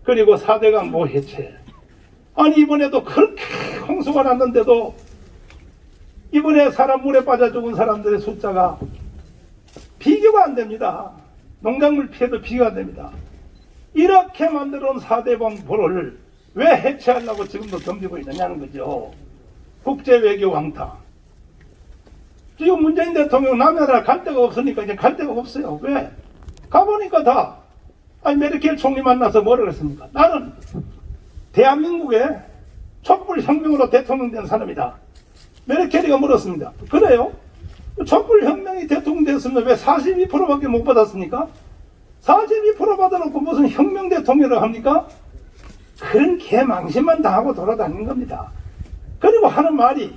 그리고 4대강 모해체. 아니 이번에도 그렇게 홍수가 났는데도 이번에 사람 물에 빠져 죽은 사람들의 숫자가 비교가 안 됩니다. 농작물 피해도 비교가 안 됩니다. 이렇게 만들어 온 4대강 보를 왜 해체하려고 지금도 덤비고 있느냐는 거죠. 국제외교 왕따. 지금 문재인 대통령 남나라 갈 데가 없으니까 이제 갈 데가 없어요. 왜? 가보니까 다 아니 메르켈 총리 만나서 뭐라 그랬습니까? 나는 대한민국의 촛불혁명으로 대통령 된 사람이다. 메르켈이가 물었습니다. 그래요? 촛불혁명이 대통령 됐으면 왜 42%밖에 못 받았습니까? 42% 받아놓고 무슨 혁명 대통령을 합니까? 그런 개망신만 당하고 돌아다니는 겁니다. 그리고 하는 말이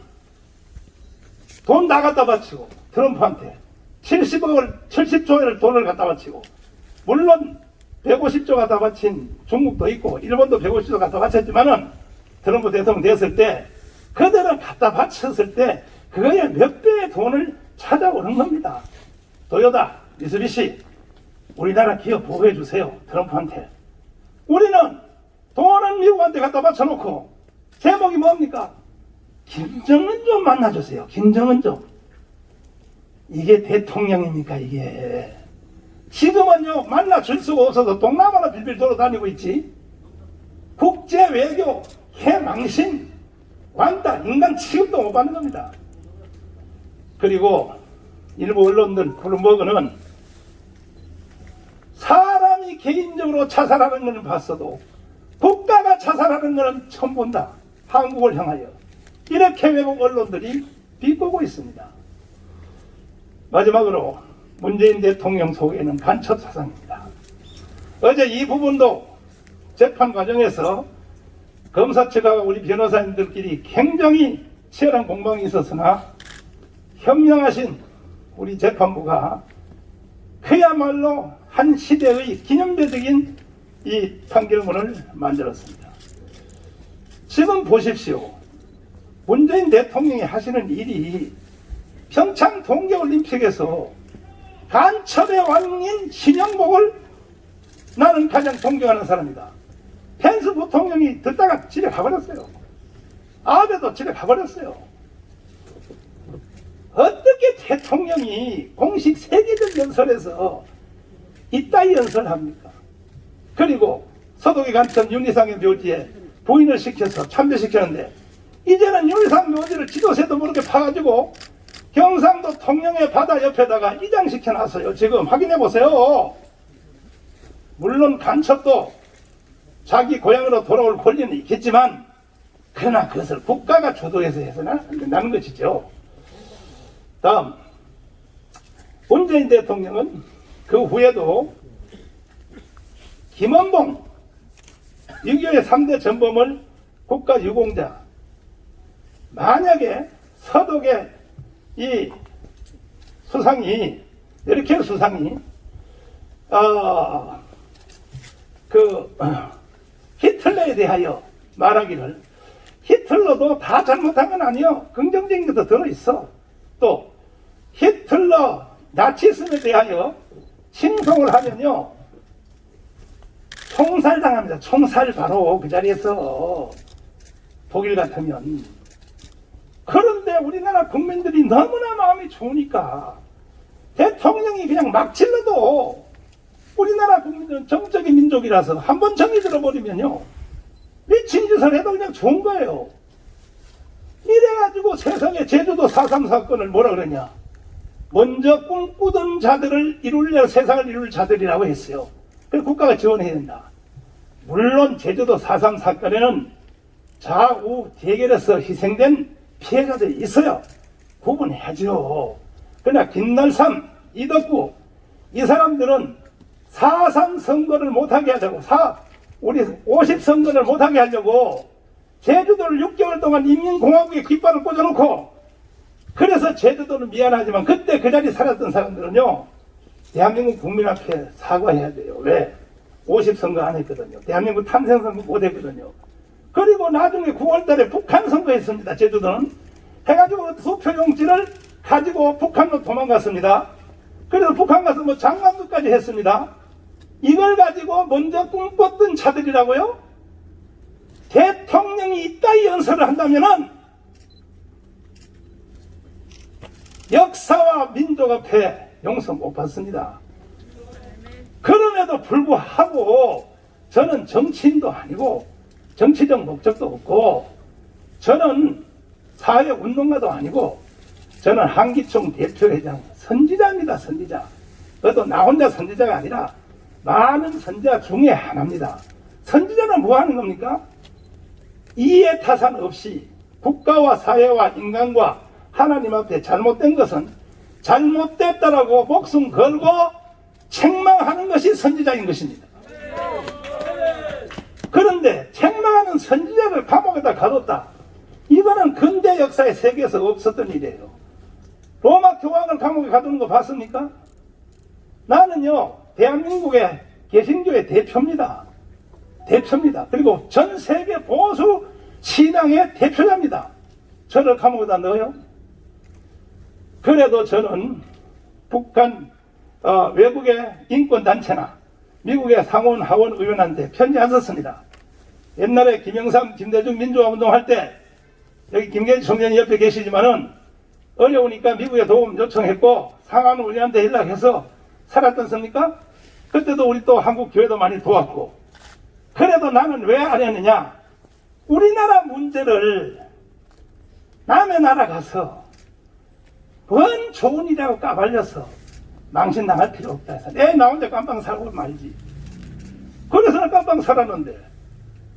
돈 다 갖다 바치고 트럼프한테 70조의 돈을 갖다 바치고 물론 150조 갖다 바친 중국도 있고 일본도 150조 갖다 바쳤지만은 트럼프 대통령 됐을 때 그들은 갖다 바쳤을 때 그거에 몇 배의 돈을 찾아오는 겁니다. 도요타, 미쓰비시 우리나라 기업 보호해 주세요. 트럼프한테. 우리는 돈은 미국한테 갖다 바쳐놓고 제목이 뭡니까? 김정은 좀 만나주세요. 김정은 좀. 이게 대통령입니까 이게. 지금은요 만나줄 수가 없어서 동남아나 빌빌 돌아다니고 있지. 국제외교 개망신 왕따 인간 취급도 못 받는 겁니다. 그리고 일부 언론들 블룸버그는 사람이 개인적으로 자살하는 것은 봤어도 국가가 자살하는 것은 처음 본다. 한국을 향하여. 이렇게 외국 언론들이 비꼬고 있습니다. 마지막으로 문재인 대통령 속에는 간첩 사상입니다. 어제 이 부분도 재판 과정에서 검사 측하고 우리 변호사님들끼리 굉장히 치열한 공방이 있었으나 현명하신 우리 재판부가 그야말로 한 시대의 기념비적인 이 판결문을 만들었습니다. 지금 보십시오. 문재인 대통령이 하시는 일이 평창 동계올림픽에서 간첩의 왕인 신영복을 나는 가장 존경하는 사람이다. 펜스 부통령이 듣다가 집에 가버렸어요. 아베도 집에 가버렸어요. 어떻게 대통령이 공식 세계적 연설에서 이따위 연설을 합니까? 그리고 서독이 간첩 윤희상의 묘지에 부인을 시켜서 참배시켰는데 이제는 윤희상 묘지를 지도새도 모르게 파가지고 경상도 통영의 바다 옆에다가 이장시켜놨어요. 지금 확인해보세요. 물론 간첩도 자기 고향으로 돌아올 권리는 있겠지만 그러나 그것을 국가가 주도해서 해서는 안 된다는 것이죠. 다음 문재인 대통령은 그 후에도 김원봉 6.25의 3대 전범을 국가유공자 만약에 서독의 이 수상이 이렇게 수상이 히틀러에 대하여 말하기를 히틀러도 다 잘못한 건 아니요. 긍정적인 것도 들어있어. 또 히틀러 나치즘에 대하여 칭송을 하면요 총살당합니다. 총살 바로 그 자리에서 독일 같으면. 그런데 우리나라 국민들이 너무나 마음이 좋으니까 대통령이 그냥 막 질러도 우리나라 국민들은 정적인 민족이라서 한번 정이 들어버리면요 미친 짓을 해도 그냥 좋은 거예요. 이래가지고 세상에 제주도 4.3 사건을 뭐라 그러냐, 먼저 꿈꾸던 자들을 이룰려 세상을 이룰 자들이라고 했어요. 그래서 국가가 지원해야 된다. 물론 제주도 4.3 사건에는 좌우 대결에서 희생된 피해자들이 있어요. 구분해야죠. 그러나 김날삼, 이덕구 이 사람들은 4.3 선거를 못하게 하자고 우리 50 선거를 못하게 하려고 제주도를 6개월 동안 인민공화국에 깃발을 꽂아놓고 그래서 제주도는 미안하지만 그때 그 자리에 살았던 사람들은요 대한민국 국민 앞에 사과해야 돼요. 왜? 50 선거 안 했거든요. 대한민국 탄생 선거 못 했거든요. 그리고 나중에 9월달에 북한 선거했습니다. 제주도는 해가지고 수표용지를 가지고 북한으로 도망갔습니다. 그래서 북한 가서 뭐 장관급까지 했습니다. 이걸 가지고 먼저 꿈꿨던 자들이라고요? 대통령이 이따위 연설을 한다면은 역사와 민족 앞에 용서 못 받습니다. 그럼에도 불구하고 저는 정치인도 아니고 정치적 목적도 없고 저는 사회운동가도 아니고 저는 한기총 대표회장 선지자입니다. 선지자. 그것도 나 혼자 선지자가 아니라 많은 선지자 중에 하나입니다. 선지자는 뭐 하는 겁니까? 이해 타산 없이 국가와 사회와 인간과 하나님 앞에 잘못된 것은 잘못됐다라고 목숨 걸고 책망하는 것이 선지자인 것입니다. 그런데 책망하는 선지자를 감옥에다 가뒀다. 이거는 근대 역사의 세계에서 없었던 일이에요. 로마 교황을 감옥에 가두는 거 봤습니까? 나는요, 대한민국의 개신교의 대표입니다. 대표입니다. 그리고 전 세계 보수 신앙의 대표자입니다. 저를 감옥에다 넣어요? 그래도 저는 북한 외국의 인권단체나 미국의 상원 하원 의원한테 편지 안 썼습니다. 옛날에 김영삼 김대중 민주화운동할 때 여기 김계지 총장이 옆에 계시지만은 어려우니까 미국에 도움 요청했고 상원 의원한테 연락해서 살았던습니까? 그때도 우리 또 한국 교회도 많이 도왔고. 그래도 나는 왜 안 했느냐? 우리나라 문제를 남의 나라 가서 뭔 좋은 일이라고 까발려서 망신당할 필요 없다 해서 나 혼자 깜빵 살고 말지. 그래서 나 깜빵 살았는데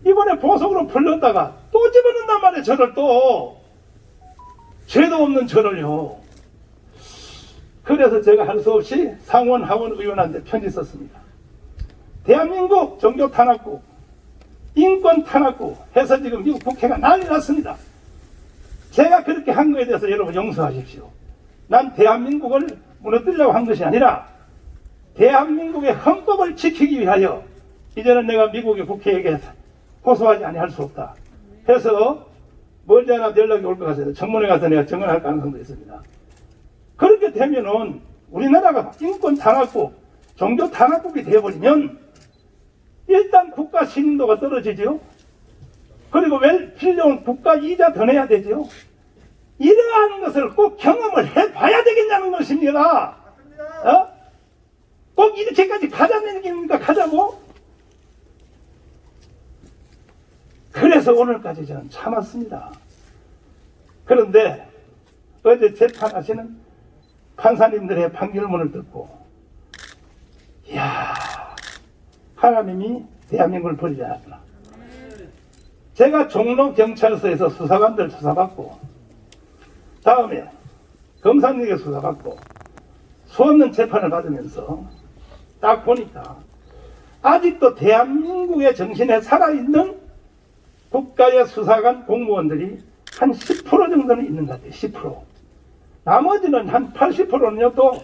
이번에 보석으로 풀렸다가 또 집어넣는단 말이에요. 저를 또 죄도 없는 저를요. 그래서 제가 할 수 없이 상원 하원 의원한테 편지 썼습니다. 대한민국 종교 탄압국 인권 탄압국 해서 지금 미국 국회가 난리 났습니다. 제가 그렇게 한 거에 대해서 여러분 용서하십시오. 난 대한민국을 무너뜨리려고 한 것이 아니라 대한민국의 헌법을 지키기 위하여 이제는 내가 미국의 국회에게 호소하지 아니할 수 없다. 해서 멀지 않아 연락이 올 것 같아서 청문회 가서 내가 증언할 가능성도 있습니다. 그렇게 되면은 우리나라가 인권 탄압국, 종교 탄압국이 되어버리면 일단 국가 신인도가 떨어지죠. 그리고 왜 필요한 국가 이자 더 내야 되죠. 이러한 것을 꼭 경험을 해봐야 되겠냐는 것입니다. 꼭 이렇게까지 가자는 얘기입니까? 가자고? 그래서 오늘까지 저는 참았습니다. 그런데 어제 재판하시는 판사님들의 판결문을 듣고 이야, 하나님이 대한민국을 버리지 않았구나. 제가 종로경찰서에서 수사관들 수사받고 다음에 검사님에게 수사받고 수없는 재판을 받으면서 딱 보니까 아직도 대한민국의 정신에 살아있는 국가의 수사관 공무원들이 한 10% 정도는 있는 것 같아요. 10%. 나머지는 한 80%는요 또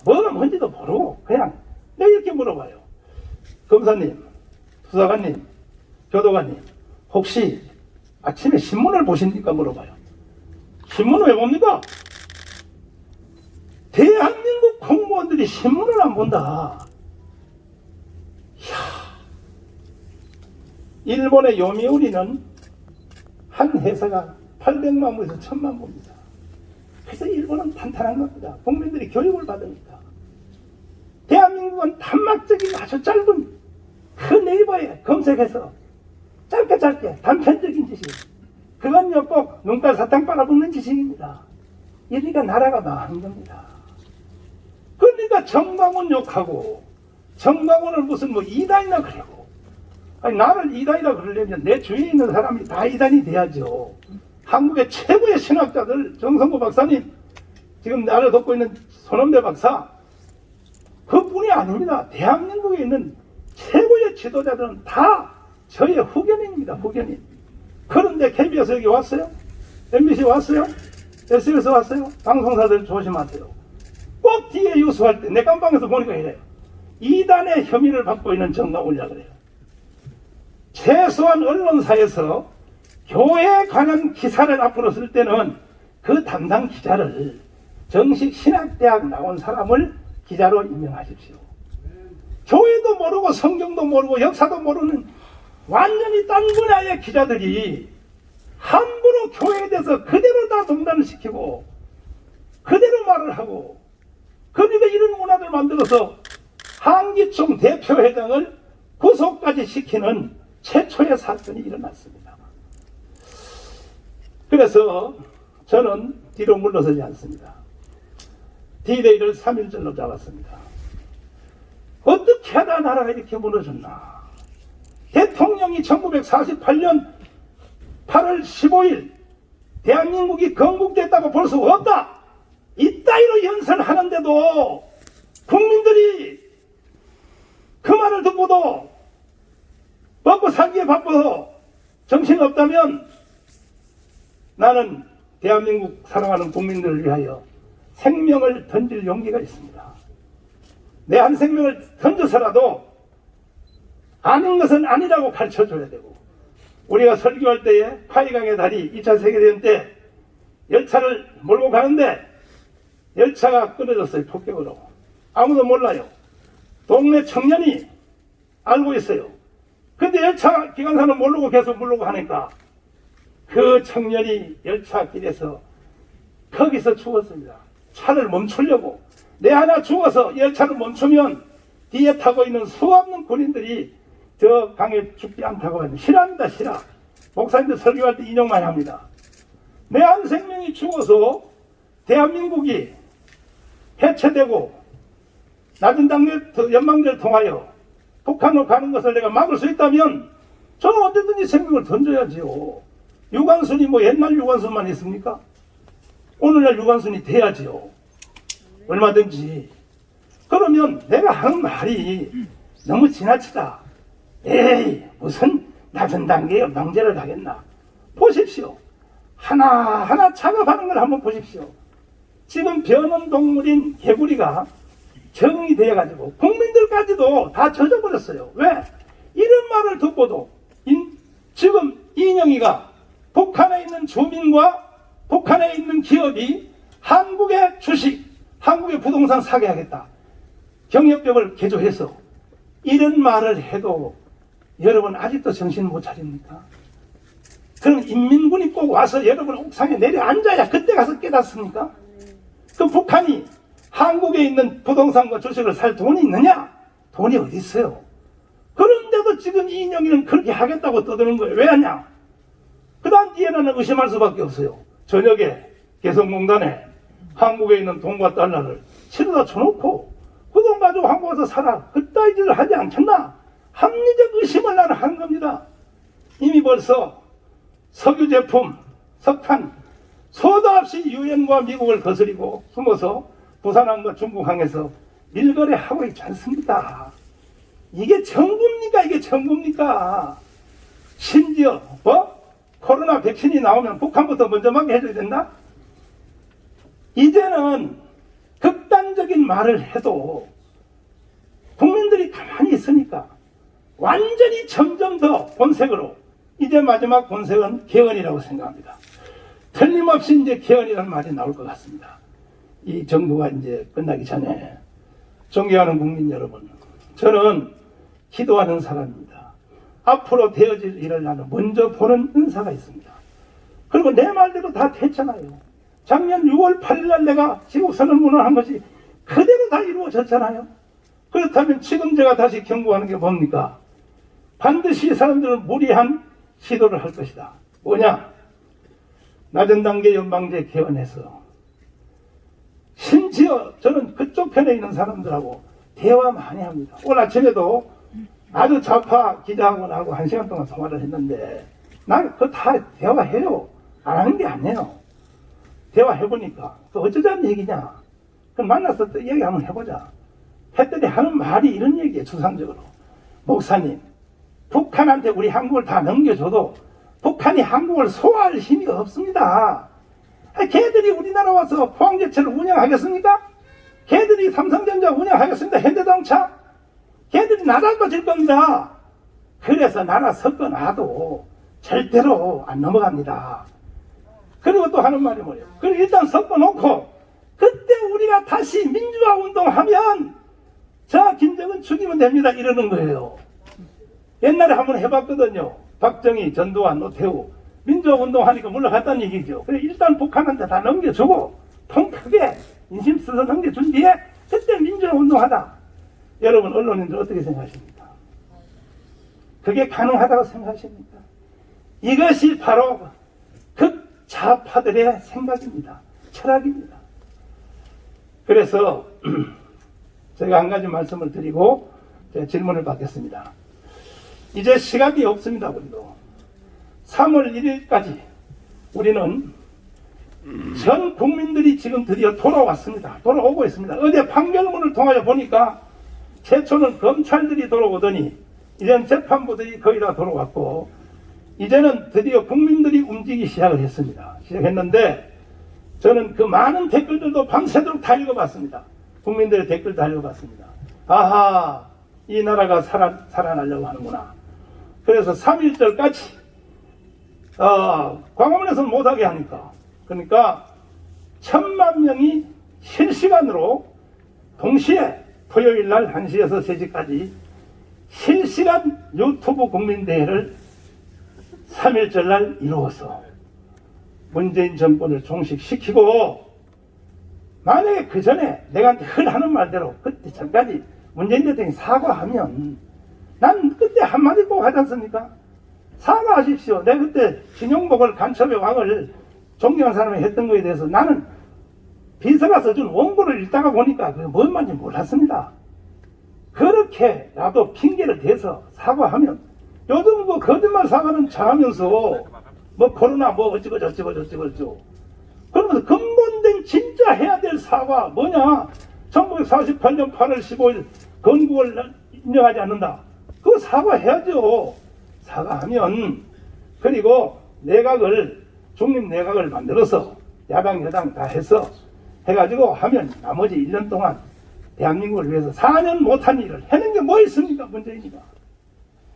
뭐가 뭔지도 모르고 그냥 내가 이렇게 물어봐요. 검사님, 수사관님, 교도관님 혹시 아침에 신문을 보십니까? 물어봐요. 신문을 왜 봅니까? 대한민국 공무원들이 신문을 안 본다. 이야. 일본의 요미우리는 한 회사가 800만 부에서 1000만 부입니다. 그래서 일본은 탄탄한 겁니다. 국민들이 교육을 받으니까. 대한민국은 단막적인 아주 짧은 그 네이버에 검색해서 짧게 단편적인 지식, 그건요 꼭 눈깔 사탕 빨아붙는 지식입니다. 이러니까 나라가 망하는 겁니다. 그러니까 정광훈 욕하고 정광훈을 무슨 뭐 이단이나 그러고, 아니 나를 이단이라 그러려면 내 주위에 있는 사람이 다 이단이 돼야죠. 한국의 최고의 신학자들 정성구 박사님, 지금 나를 돕고 있는 손원배 박사, 그뿐이 아닙니다. 대한민국에 있는 최고의 지도자들은 다 저의 후견인입니다. 후견인. 그런데 KBS 여기 왔어요? MBC 왔어요? SBS 왔어요? 방송사들 조심하세요. 꼭 뒤에 유수할 때 내 깜방에서 보니까 이래요. 이단의 혐의를 받고 있는 정강훈이라 그래요. 최소한 언론사에서 교회에 관한 기사를 앞으로 쓸 때는 그 담당 기자를 정식 신학대학 나온 사람을 기자로 임명하십시오. 교회도 모르고 성경도 모르고 역사도 모르는 완전히 딴 분야의 기자들이 함부로 교회에 대해서 그대로 다 동단을 시키고 그대로 말을 하고, 그러니까 이런 문화를 만들어서 한기총 대표회장을 구속까지 시키는 최초의 사건이 일어났습니다. 그래서 저는 뒤로 물러서지 않습니다. D-Day를 3.1절로 잡았습니다. 어떻게 하다 나라가 이렇게 무너졌나. 대통령이 1948년 8월 15일 대한민국이 건국됐다고 볼 수 없다, 이따위로 연설하는데도 국민들이 그 말을 듣고도 먹고 살기에 바빠서 정신없다면 나는 대한민국 사랑하는 국민들을 위하여 생명을 던질 용기가 있습니다. 내 한 생명을 던져서라도 아닌 것은 아니라고 가르쳐줘야 되고, 우리가 설교할 때에 파이강의 다리 2차 세계대전 때 열차를 몰고 가는데 열차가 끊어졌어요. 폭격으로. 아무도 몰라요. 동네 청년이 알고 있어요. 근데 열차 기관사는 모르고 계속 모르고 하니까 그 청년이 열차 길에서 거기서 죽었습니다. 차를 멈추려고. 내 하나 죽어서 열차를 멈추면 뒤에 타고 있는 수없는 군인들이 저 강에 죽지 않다고 하는데 싫어합니다. 싫어. 목사님들 설교할 때 인용 많이 합니다. 내 한 생명이 죽어서 대한민국이 해체되고 낮은 단계 연방제를 통하여 북한으로 가는 것을 내가 막을 수 있다면 저는 언제든지 생명을 던져야지요. 유관순이 뭐 옛날 유관순만 있습니까? 오늘날 유관순이 돼야지요. 얼마든지. 그러면 내가 하는 말이 너무 지나치다. 에이, 무슨 낮은 단계 연방제를 가겠나. 보십시오. 하나하나 작업하는 걸 한번 보십시오. 지금 변온동물인 개구리가 적응이 되어가지고 국민들까지도 다 젖어버렸어요. 왜? 이런 말을 듣고도 지금 이인영이가 북한에 있는 주민과 북한에 있는 기업이 한국의 주식, 한국의 부동산 사게 하겠다, 경협법을 개조해서 이런 말을 해도 여러분 아직도 정신 못 차립니까? 그럼 인민군이 꼭 와서 여러분 옥상에 내려앉아야 그때 가서 깨닫습니까? 그 북한이 한국에 있는 부동산과 주식을 살 돈이 있느냐? 돈이 어디 있어요? 그런데도 지금 이인영이는 그렇게 하겠다고 떠드는 거예요. 왜 하냐? 그 다음 뒤에는 의심할 수밖에 없어요. 저녁에 개성공단에 한국에 있는 돈과 달러를 실어다 쳐놓고 그 돈 가지고 한국 와서 살아, 그따위 짓을 하지 않겠나? 합리적 의심을 나는 하는 겁니다. 이미 벌써 석유 제품, 석탄 소도 없이 유엔과 미국을 거스리고 숨어서 부산항과 중국항에서 밀거래하고 있지 않습니다. 이게 정부입니까? 이게 정부입니까? 심지어 코로나 백신이 나오면 북한부터 먼저 맞게 해줘야 된다? 이제는 극단적인 말을 해도 국민들이 가만히 있으니까 완전히 점점 더 본색으로, 이제 마지막 본색은 개헌이라고 생각합니다. 틀림없이 이제 개헌이라는 말이 나올 것 같습니다. 이 정부가 이제 끝나기 전에. 존경하는 국민 여러분, 저는 기도하는 사람입니다. 앞으로 되어질 일을 나는 먼저 보는 은사가 있습니다. 그리고 내 말대로 다 됐잖아요. 작년 6월 8일 날 내가 지국선언문을 한 것이 그대로 다 이루어졌잖아요. 그렇다면 지금 제가 다시 경고하는 게 뭡니까? 반드시 사람들은 무리한 시도를 할 것이다. 뭐냐? 낮은 단계 연방제 개헌해서, 심지어 저는 그쪽 편에 있는 사람들하고 대화 많이 합니다. 오늘 아침에도 아주 좌파 기자하고 나하고 1시간 동안 통화를 했는데, 난 그거 다 대화해요. 안 하는 게 아니에요. 대화해보니까 그 어쩌자는 얘기냐, 그럼 만나서 또 얘기 한번 해보자 했더니 하는 말이 이런 얘기예요. 추상적으로, 목사님, 북한한테 우리 한국을 다 넘겨줘도 북한이 한국을 소화할 힘이 없습니다. 걔들이 우리나라 와서 포항제철을 운영하겠습니까? 걔들이 삼성전자 운영하겠습니다. 현대자동차? 걔들이 나라 빠질 겁니다. 그래서 나라 섞어놔도 절대로 안 넘어갑니다. 그리고 또 하는 말이 뭐예요? 그리고 일단 섞어놓고 그때 우리가 다시 민주화 운동하면 자, 김정은 죽이면 됩니다. 이러는 거예요. 옛날에 한번 해봤거든요. 박정희, 전두환, 노태우 민주화운동 하니까 물러갔다는 얘기죠. 그래 일단 북한한테 다 넘겨주고 통 크게 인심 써서 넘겨준 뒤에 그때 민주화운동하다. 여러분 언론인들 어떻게 생각하십니까? 그게 가능하다고 생각하십니까? 이것이 바로 극좌파들의 생각입니다. 철학입니다. 그래서 제가 한 가지 말씀을 드리고 제가 질문을 받겠습니다. 이제 시간이 없습니다. 우리도 3월 1일까지 우리는 전 국민들이 지금 드디어 돌아왔습니다. 돌아오고 있습니다. 어제 판결문을 통하여 보니까 최초는 검찰들이 돌아오더니 이제는 재판부들이 거의 다 돌아왔고 이제는 드디어 국민들이 움직이기 시작을 했습니다. 시작했는데 저는 그 많은 댓글들도 밤새도록 다 읽어봤습니다. 국민들의 댓글 다 읽어봤습니다. 아하, 이 나라가 살아나려고 하는구나. 그래서 3.1절까지 광화문에서는 못하게 하니까 그러니까 1,000만 명이 실시간으로 동시에 토요일날 1시에서 3시까지 실시간 유튜브 국민대회를 3.1절날 이루어서 문재인 정권을 종식시키고 만약에 그 전에 내가 늘 하는 말대로 그때 전까지 문재인 대통령이 사과하면 난 그때 한마디 꼭 하지 않습니까? 사과하십시오. 내가 그때 신용복을 간첩의 왕을 존경한 사람이 했던 거에 대해서 나는 비서가 써준 원고를 읽다가 보니까 그게 뭔 말인지 몰랐습니다. 그렇게라도 핑계를 대서 사과하면 요즘 뭐 거짓말 사과는 잘하면서 뭐 코로나 뭐 어쩌고 저쩌고 그러면서 근본된 진짜 해야 될 사과 뭐냐? 1948년 8월 15일 건국을 인정하지 않는다. 그거 사과해야죠. 사과하면 그리고 내각을 중립 내각을 만들어서 야당 여당 다 해서 해가지고 하면 나머지 1년 동안 대한민국을 위해서 4년 못한 일을 해낸 게 뭐 있습니까? 문재인이가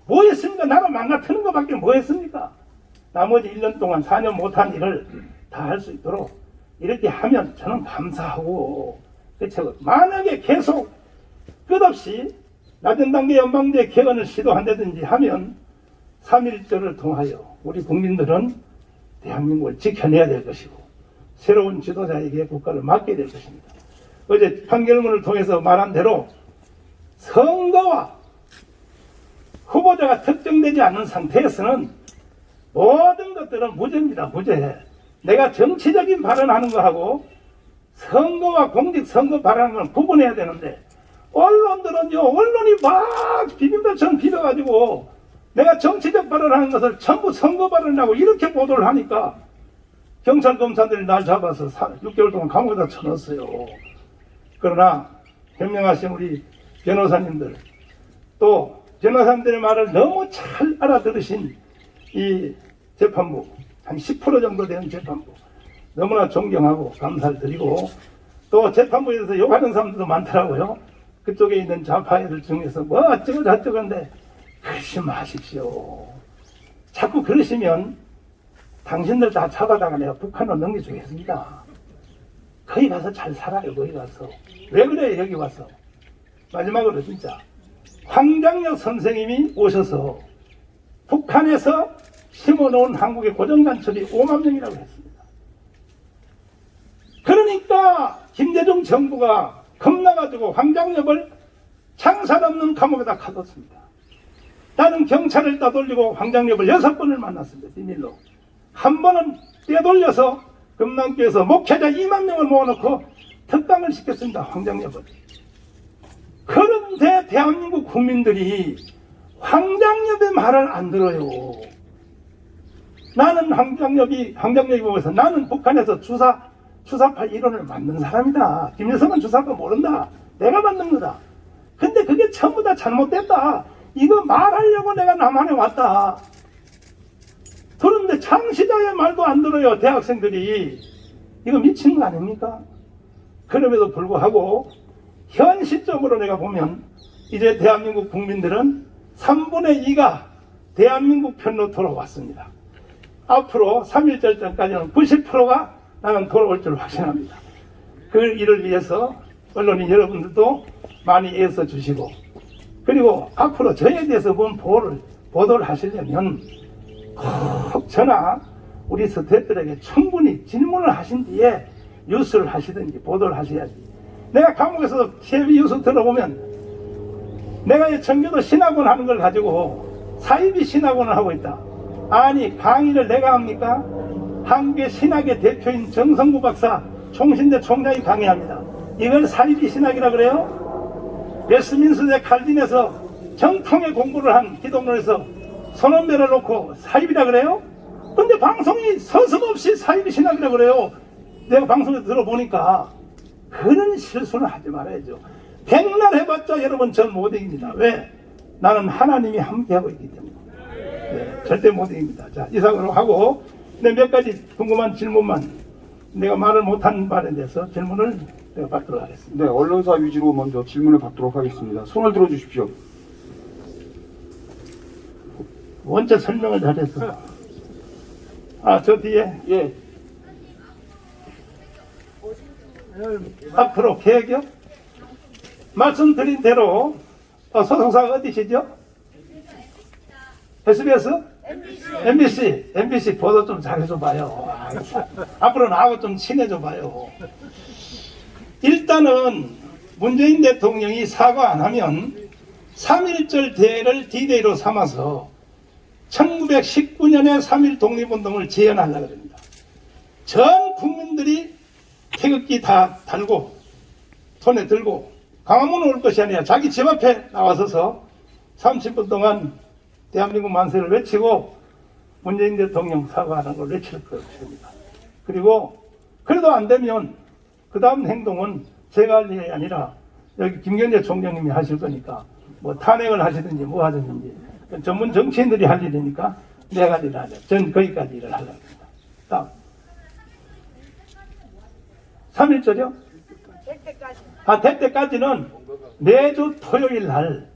뭐 했습니까? 나라 망가뜨리는 것밖에 뭐 했습니까? 나머지 1년 동안 4년 못한 일을 다 할 수 있도록 이렇게 하면 저는 감사하고 그렇죠. 만약에 계속 끝없이 낮은 단계 연방제 개헌을 시도한다든지 하면 3.1절을 통하여 우리 국민들은 대한민국을 지켜내야 될 것이고 새로운 지도자에게 국가를 맡게 될 것입니다. 어제 판결문을 통해서 말한 대로 선거와 후보자가 특정되지 않는 상태에서는 모든 것들은 무죄입니다. 무죄. 내가 정치적인 발언하는 거하고 선거와 공직선거 발언하는 건 구분해야 되는데 언론들은요, 언론이 막 비빔밥처럼 비벼가지고 내가 정치적 발언하는 것을 전부 선거 발언이라고 이렇게 보도를 하니까 경찰 검사들이 날 잡아서 6개월 동안 감옥에다 쳐넣었어요. 그러나 현명하신 우리 변호사님들 또 변호사님들의 말을 너무 잘 알아들으신 이 재판부 한 10% 정도 되는 재판부 너무나 존경하고 감사를 드리고 또 재판부에 대해서 욕하는 사람들도 많더라고요. 그쪽에 있는 좌파 애들 중에서 뭐 어쩌고 저쩌고인데 그러지 마십시오. 자꾸 그러시면 당신들 다 잡아다가 내가 북한으로 넘겨주겠습니다. 거기 가서 잘 살아요. 거기 가서. 왜 그래요? 여기 와서. 마지막으로 진짜 황장엽 선생님이 오셔서 북한에서 심어놓은 한국의 고정간첩이 5만 명이라고 했습니다. 그러니까 김대중 정부가 겁나가지고 황장엽을 창살 없는 감옥에다 가뒀습니다. 나는 경찰을 따돌리고 황장엽을 6번을 만났습니다. 비밀로. 한 번은 떼돌려서 금남교에서 목회자 2만 명을 모아놓고 특강을 시켰습니다. 황장엽을. 그런데 대한민국 국민들이 황장엽의 말을 안 들어요. 나는 황장엽이 보면서 나는 북한에서 주사파 이론을 만든 사람이다. 김일성은 주사파 모른다. 내가 만든 거다. 근데 그게 전부 다 잘못됐다. 이거 말하려고 내가 남한에 왔다. 그런데 창시자의 말도 안 들어요. 대학생들이. 이거 미친 거 아닙니까? 그럼에도 불구하고 현실적으로 내가 보면 이제 대한민국 국민들은 3분의 2가 대한민국 편로 돌아왔습니다. 앞으로 3.1절 전까지는 90%가 나는 돌아올 줄 확신합니다. 그 일을 위해서 언론인 여러분들도 많이 애써 주시고, 그리고 앞으로 저에 대해서 보도를 하시려면 꼭 저나 우리 스태프들에게 충분히 질문을 하신 뒤에 뉴스를 하시든지 보도를 하셔야지. 내가 감옥에서 TV 뉴스 들어보면 내가 청교도 신학원 하는 걸 가지고 사이비 신학원을 하고 있다. 아니, 강의를 내가 합니까? 한국의 신학의 대표인 정성구 박사 총신대 총장이 강의합니다. 이걸 사이비 신학이라 그래요? 웨스민스터 칼빈에서 정통의 공부를 한 기독론에서 선언배를 놓고 사이비라 그래요? 근데 방송이 서슴없이 사이비 신학이라 그래요. 내가 방송에 들어보니까. 그런 실수는 하지 말아야죠. 백날 해봤자 여러분 전 못 이깁니다. 왜? 나는 하나님이 함께하고 있기 때문에. 네, 절대 못 이깁니다. 자, 이상으로 하고, 몇 가지 궁금한 질문만, 내가 말을 못한 말에 대해서 질문을 내가 받도록 하겠습니다. 네, 언론사 위주로 먼저 질문을 받도록 하겠습니다. 손을 들어 주십시오. 원체 설명을 잘했어. 저 뒤에. 예. 앞으로 계획이요? 말씀드린 대로 소속사가 어디시죠? SBS? MBC 보도 좀 잘해줘봐요. 앞으로 나하고 좀 친해져봐요. 일단은 문재인 대통령이 사과 안 하면 3.1절 대회를 D-Day로 삼아서 1919년에 3.1 독립운동을 재현하려고 합니다. 전 국민들이 태극기 다 달고 손에 들고 광화문에 올 것이 아니라 자기 집 앞에 나와서서 30분 동안 대한민국 만세를 외치고 문재인 대통령 사과하는 걸 외칠 것입니다. 그리고 그래도 안 되면 그 다음 행동은 제가 할 일이 아니라 여기 김경재 총장님이 하실 거니까 뭐 탄핵을 하시든지 뭐 하든지 전문 정치인들이 할 일이니까 내가 할 일을 하죠. 전 거기까지 일을 하려고 합니다. 다음 3.1절이요? 될 때까지는 매주 토요일 날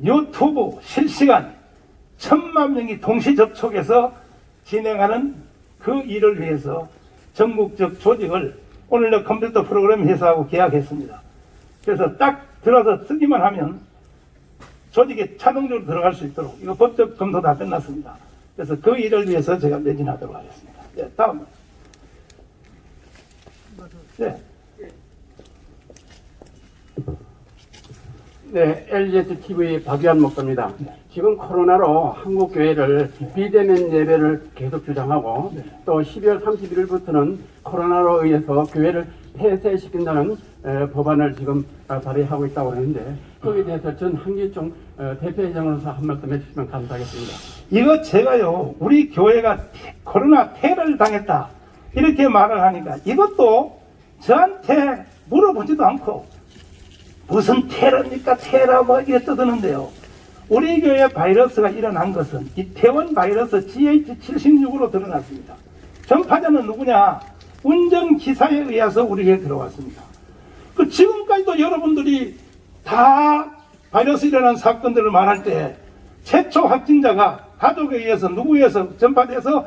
유튜브 실시간 1,000만 명이 동시 접촉해서 진행하는 그 일을 위해서 전국적 조직을 오늘 컴퓨터 프로그램 회사하고 계약했습니다. 그래서 딱 들어서 쓰기만 하면 조직에 자동적으로 들어갈 수 있도록 이거 법적 검토 다 끝났습니다. 그래서 그 일을 위해서 제가 매진하도록 하겠습니다. 네, 다음. 네. 네, LGTV 박유한 목사입니다. 지금 코로나로 한국 교회를 비대면 예배를 계속 주장하고 또 12월 31일부터는 코로나로 의해서 교회를 폐쇄시킨다는 법안을 지금 발의하고 있다고 하는데 거기에 대해서 전 한기총 대표회장으로서 한 말씀 해주시면 감사하겠습니다. 이거 제가요, 우리 교회가 코로나 테러를 당했다 이렇게 말을 하니까 이것도 저한테 물어보지도 않고 무슨 테러입니까? 테러 뭐 이래 떠드는데요. 우리 교회 바이러스가 일어난 것은 이태원 바이러스 GH76으로 드러났습니다. 전파자는 누구냐? 운전기사에 의해서 우리 교회에 들어왔습니다. 그 지금까지도 여러분들이 다 바이러스 일어난 사건들을 말할 때 최초 확진자가 가족에 의해서 누구에 의해서 전파돼서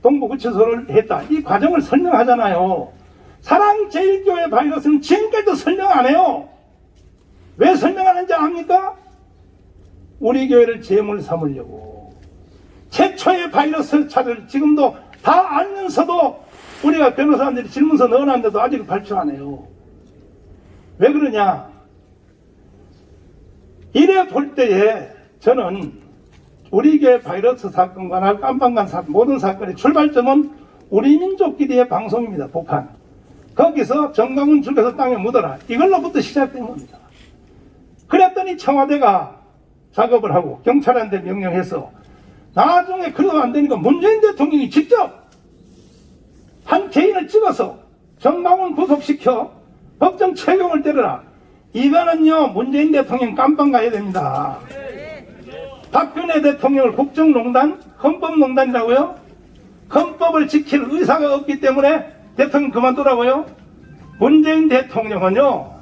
동부구치소를 했다. 이 과정을 설명하잖아요. 사랑제일교회 바이러스는 지금까지도 설명 안 해요. 왜 설명 안 하는지 압니까? 우리 교회를 재물 삼으려고. 최초의 바이러스 차를 지금도 다 알면서도 우리가 변호사님들이 질문서 넣어놨는데도 아직 발표 안 해요. 왜 그러냐? 이래 볼 때에 저는 우리 교회 바이러스 사건과 깜방간 사건 모든 사건의 출발점은 우리 민족끼리의 방송입니다. 북한. 거기서 정강훈 죽여서 땅에 묻어라. 이걸로부터 시작된 겁니다. 그랬더니 청와대가 작업을 하고 경찰한테 명령해서 나중에 그래도 안 되니까 문재인 대통령이 직접 한 개인을 찍어서 정강훈 구속시켜 법정 책용을 때려라. 이거는요 문재인 대통령 깜빵 가야 됩니다. 박근혜 대통령을 국정농단, 헌법농단이라고요? 헌법을 지킬 의사가 없기 때문에 대통령 그만두라고요? 문재인 대통령은요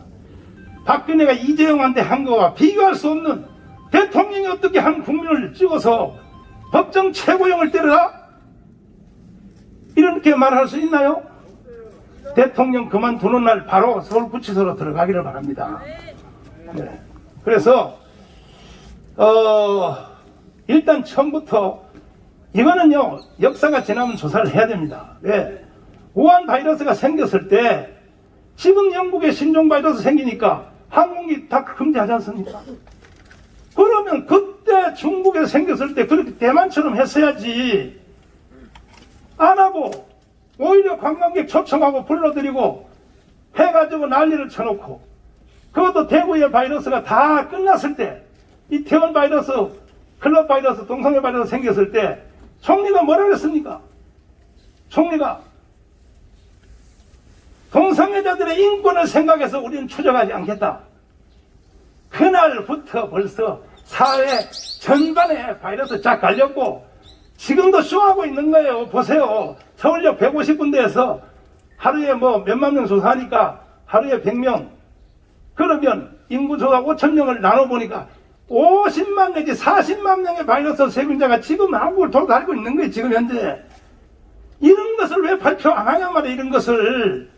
박근혜가 이재용한테 한 거와 비교할 수 없는 대통령이 어떻게 한 국민을 찍어서 법정 최고형을 때려라? 이렇게 말할 수 있나요? 대통령 그만두는 날 바로 서울구치소로 들어가기를 바랍니다. 네. 그래서 일단 처음부터 이거는요 역사가 지나면 조사를 해야 됩니다. 왜? 우한 바이러스가 생겼을 때 지금 영국에 신종 바이러스 생기니까 항공기 다 금지하지 않습니까? 그러면 그때 중국에 생겼을 때 그렇게 대만처럼 했어야지. 안 하고 오히려 관광객 초청하고 불러들이고 해가지고 난리를 쳐놓고, 그것도 대구의 바이러스가 다 끝났을 때, 이태원 바이러스, 클럽 바이러스, 동성애 바이러스 생겼을 때 총리가 뭐라 그랬습니까? 총리가 동성애자들의 인권을 생각해서 우리는 추적하지 않겠다. 그날부터 벌써 사회 전반에 바이러스 쫙 갈렸고 지금도 쇼하고 있는 거예요. 보세요. 서울역 150군데에서 하루에 뭐 몇만 명 조사하니까 하루에 100명. 그러면 인구 조사 5,000명을 나눠보니까 50만 내지 40만 명의 바이러스 세균자가 지금 한국을 돌아다니고 있는 거예요. 지금 현재. 이런 것을 왜 발표 안 하냐 말이에요. 이런 것을.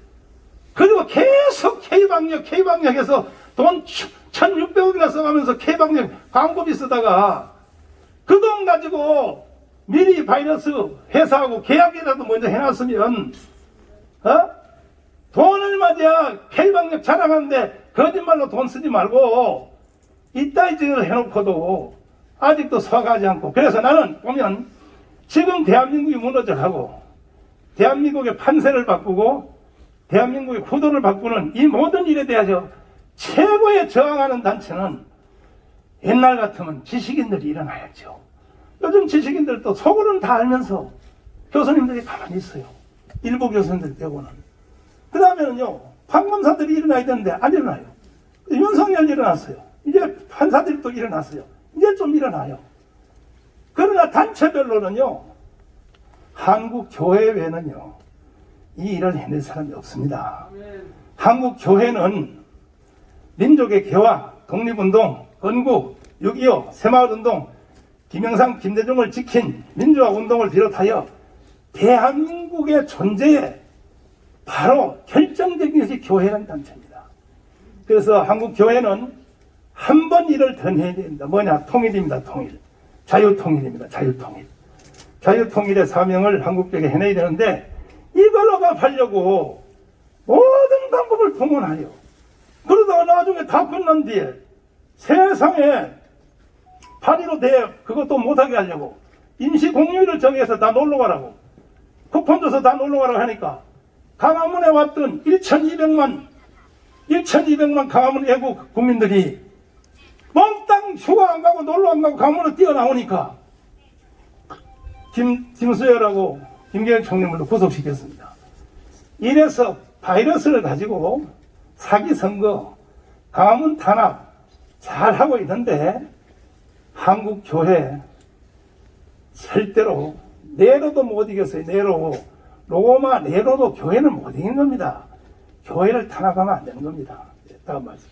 그리고 계속 K방역해서 돈 1,600억이나 써가면서 K방역 광고비 쓰다가 그 돈 가지고 미리 바이러스 회사하고 계약이라도 먼저 해놨으면 돈을 맞아야 K방역 자랑하는데 거짓말로 돈 쓰지 말고 이따위 짓을 해놓고도 아직도 서가지 않고, 그래서 나는 보면 지금 대한민국이 무너져가고 대한민국의 판세를 바꾸고 대한민국의 구도를 바꾸는 이 모든 일에 대해서 최고의 저항하는 단체는 옛날 같으면 지식인들이 일어나야죠. 요즘 지식인들도 속으로는 다 알면서 교수님들이 가만히 있어요. 일부 교수님들 빼고는. 그 다음에는요, 판검사들이 일어나야 되는데 안 일어나요. 윤석열 일어났어요. 이제 판사들이 또 일어났어요. 이제 좀 일어나요. 그러나 단체별로는요, 한국 교회 외에는요, 이 일을 해낼 사람이 없습니다. 한국 교회는 민족의 개화, 독립운동, 건국, 6.25, 새마을운동, 김영삼, 김대중을 지킨 민주화운동을 비롯하여 대한민국의 존재에 바로 결정적인 것이 교회라는 단체입니다. 그래서 한국 교회는 한 번 일을 더 해야 됩니다. 뭐냐? 통일입니다. 통일. 자유통일입니다. 자유통일. 자유통일의 사명을 한국벽에 해내야 되는데 이걸 억압하려고 모든 방법을 동원하여 그러다가 나중에 다 끝난 뒤에 세상에 8.15 대회 그것도 못하게 하려고 임시공휴일을 정해서 다 놀러가라고 쿠폰 줘서 다 놀러가라고 하니까 강화문에 왔던 1,200만 강화문 애국 국민들이 몽땅 휴가 안 가고 놀러 안 가고 강화문으로 뛰어나오니까 김수열하고 김경일 총리물도 구속시켰습니다. 이래서 바이러스를 가지고 사기 선거, 강화문 탄압 잘하고 있는데 한국 교회 절대로 네로도 못 이겼어요. 네로. 로마 네로도 교회는 못 이긴 겁니다. 교회를 탄압하면 안 되는 겁니다. 다음 말씀.